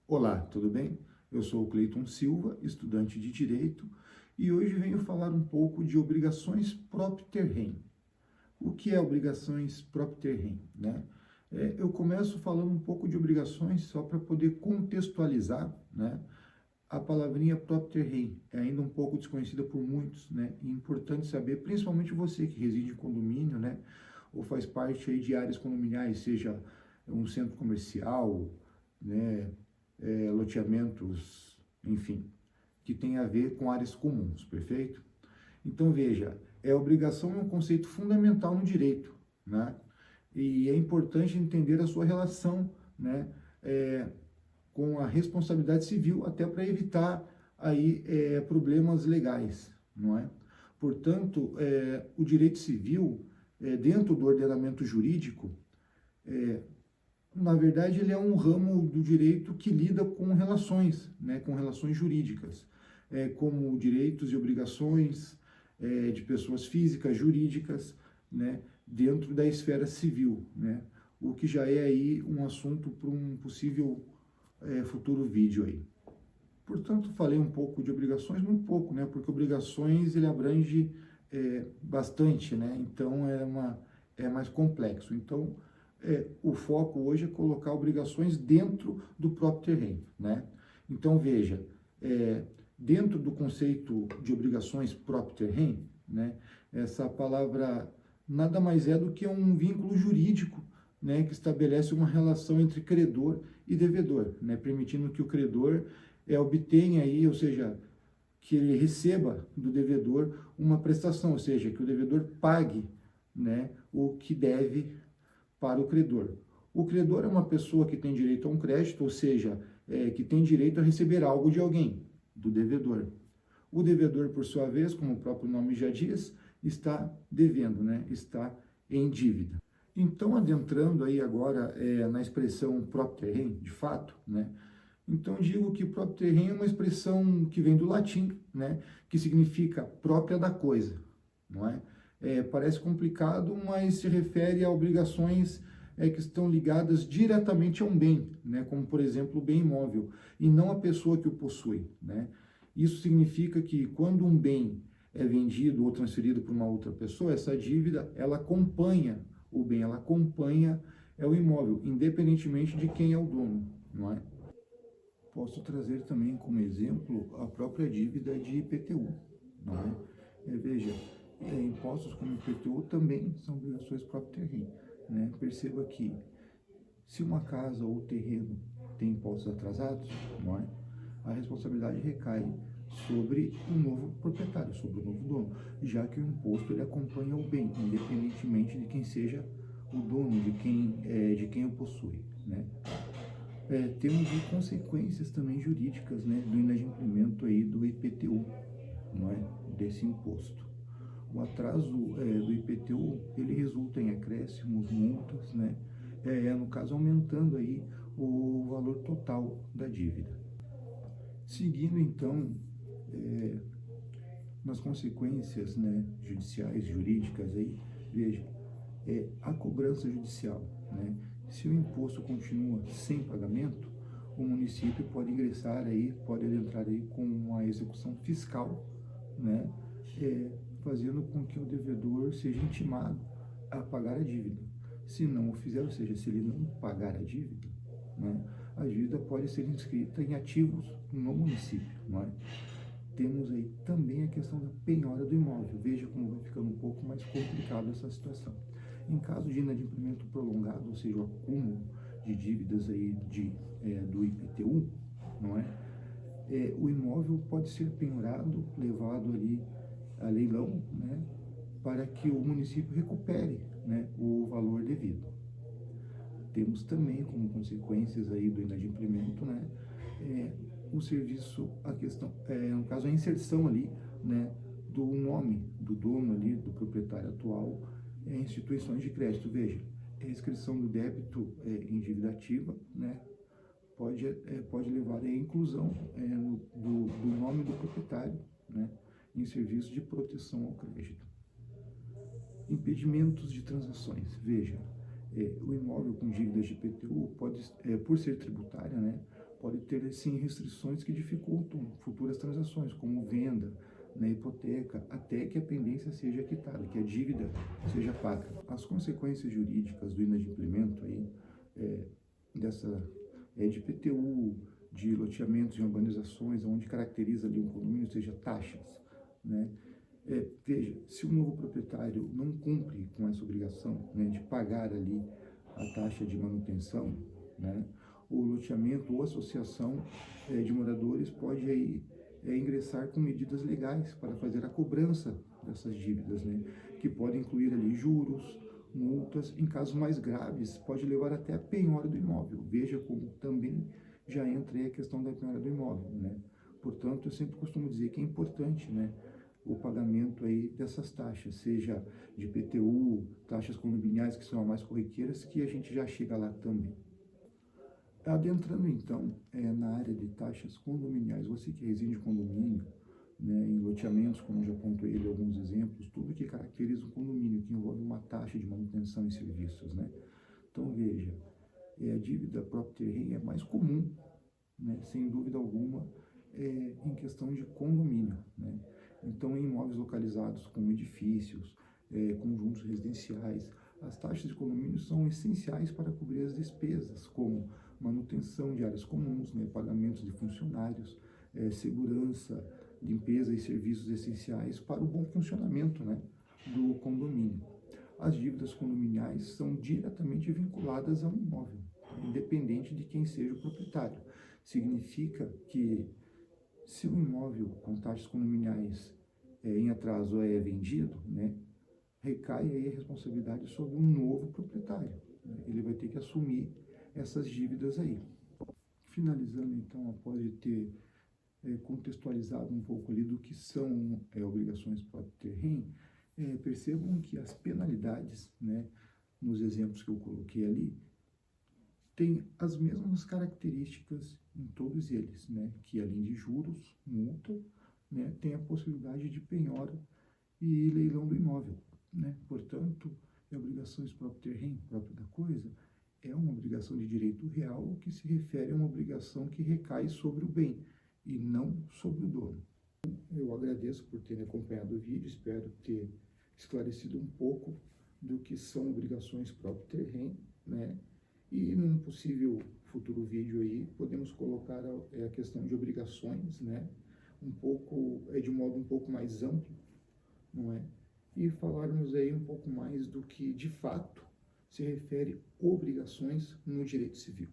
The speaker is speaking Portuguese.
Olá, tudo bem? Eu sou o Cleiton Silva, estudante de Direito, e hoje venho falar um pouco de obrigações propter-rem. O que é obrigações propter-rem, né? Eu começo falando um pouco de obrigações só para poder contextualizar, né? A palavrinha propter-rem é ainda um pouco desconhecida por muitos, né? E é importante saber, principalmente você que reside em condomínio, né? Ou faz parte aí de áreas condominiais, seja um centro comercial, né? Loteamentos, enfim, que tem a ver com áreas comuns, perfeito? Então veja, obrigação é um conceito fundamental no direito, né? E é importante entender a sua relação, né? É, com a responsabilidade civil, até para evitar aí problemas legais, não é? Portanto, o direito civil, dentro do ordenamento jurídico, na verdade, ele é um ramo do direito que lida com relações, né, com relações jurídicas, como direitos e obrigações de pessoas físicas, jurídicas, né, dentro da esfera civil, né, o que já é aí um assunto para um possível futuro vídeo aí. Portanto, falei um pouco de obrigações, muito pouco, né, porque obrigações ele abrange bastante, né, então é mais complexo. Então, o foco hoje é colocar obrigações dentro do próprio terreno, né? Então, veja, dentro do conceito de obrigações próprio terreno, né, essa palavra nada mais é do que um vínculo jurídico, né, que estabelece uma relação entre credor e devedor, né, permitindo que o credor obtenha aí, ou seja, que ele receba do devedor uma prestação, ou seja, que o devedor pague, né, o que deve para o credor. O credor é uma pessoa que tem direito a um crédito, ou seja, que tem direito a receber algo de alguém, do devedor. O devedor, por sua vez, como o próprio nome já diz, está devendo, né? Está em dívida. Então, adentrando aí agora na expressão próprio terreno, de fato, né? Então, digo que próprio terreno é uma expressão que vem do latim, né? Que significa própria da coisa, não é? Parece complicado, mas se refere a obrigações que estão ligadas diretamente a um bem, né? Como, por exemplo, o bem imóvel, e não a pessoa que o possui, né? Isso significa que quando um bem é vendido ou transferido para uma outra pessoa, essa dívida, ela acompanha o bem, ela acompanha o imóvel, independentemente de quem é o dono, não é? Posso trazer também como exemplo a própria dívida de IPTU, não é? Veja, impostos como IPTU também são obrigações próprio terreno, né? Perceba que se uma casa ou terreno tem impostos atrasados, não é? A responsabilidade recai sobre o novo proprietário, sobre o novo dono, já que o imposto ele acompanha o bem, independentemente de quem seja o dono, de quem o possui, né? Temos consequências também jurídicas, né, do inadimplemento aí do IPTU, não é, desse imposto. O atraso do IPTU, ele resulta em acréscimos, multas, né, no caso aumentando aí o valor total da dívida. Seguindo então nas consequências, né, judiciais, jurídicas aí, veja, a cobrança judicial, né? Se o imposto continua sem pagamento, o município pode ingressar aí, pode adentrar aí com uma execução fiscal, né? Fazendo com que o devedor seja intimado a pagar a dívida. Se não o fizer, ou seja, se ele não pagar a dívida, né, a dívida pode ser inscrita em ativos no município, não é? Temos aí também a questão da penhora do imóvel. Veja como vai ficando um pouco mais complicado essa situação. Em caso de inadimplemento prolongado, ou seja, o acúmulo de dívidas aí do IPTU, não é? O imóvel pode ser penhorado, levado ali a leilão, né, para que o município recupere, né, o valor devido. Temos também como consequências aí do inadimplemento, né, o serviço, a questão, no caso a inserção ali, né, do nome do dono ali, do proprietário atual, em instituições de crédito. Veja, a inscrição do débito em dívida ativa, né, pode levar à inclusão do nome do proprietário, né, em serviço de proteção ao crédito. Impedimentos de transações. Veja, o imóvel com dívidas de IPTU pode, por ser tributária, né, pode ter, sim, restrições que dificultam futuras transações, como venda, na hipoteca, até que a pendência seja quitada, que a dívida seja paga. As consequências jurídicas do inadimplemento aí, de PTU, de loteamentos e urbanizações, onde caracteriza ali um condomínio, seja taxas, né? Veja, se o novo proprietário não cumpre com essa obrigação, né, de pagar ali a taxa de manutenção, né, o loteamento ou associação de moradores pode aí ingressar com medidas legais para fazer a cobrança dessas dívidas, né, que podem incluir ali juros, multas, em casos mais graves, pode levar até a penhora do imóvel. Veja como também já entra aí a questão da penhora do imóvel, né? Portanto, eu sempre costumo dizer que é importante, né, o pagamento aí dessas taxas, seja de PTU, taxas condominiais, que são as mais corriqueiras, que a gente já chega lá também. Adentrando então na área de taxas condominiais, você que reside em condomínio, né, em loteamentos, como já apontou ele alguns exemplos, tudo que caracteriza um condomínio, que envolve uma taxa de manutenção e serviços, né? Então veja, a dívida própria terreno é mais comum, né, sem dúvida alguma, em questão de condomínio, né? Então, em imóveis localizados como edifícios, conjuntos residenciais, as taxas de condomínio são essenciais para cobrir as despesas, como manutenção de áreas comuns, né, pagamentos de funcionários, segurança, limpeza e serviços essenciais para o bom funcionamento, né, do condomínio. As dívidas condominiais são diretamente vinculadas ao imóvel, independente de quem seja o proprietário. Significa que se o imóvel com taxas condominiais em atraso é vendido, né, recai aí a responsabilidade sobre um novo proprietário, né? Ele vai ter que assumir essas dívidas aí. Finalizando então, após de ter contextualizado um pouco ali do que são obrigações próprio terreno, percebam que as penalidades, né, nos exemplos que eu coloquei ali, tem as mesmas características em todos eles, né? Que além de juros, multa, né, tem a possibilidade de penhora e leilão do imóvel, né? Portanto, obrigações próprio terreno, próprio da coisa, é uma obrigação de direito real que se refere a uma obrigação que recai sobre o bem e não sobre o dono. Eu agradeço por terem acompanhado o vídeo, espero ter esclarecido um pouco do que são obrigações próprio terreno, né? E num possível futuro vídeo aí, podemos colocar a questão de obrigações, né? Um pouco, de modo um pouco mais amplo, não é? E falarmos aí um pouco mais do que, de fato, se refere obrigações no direito civil.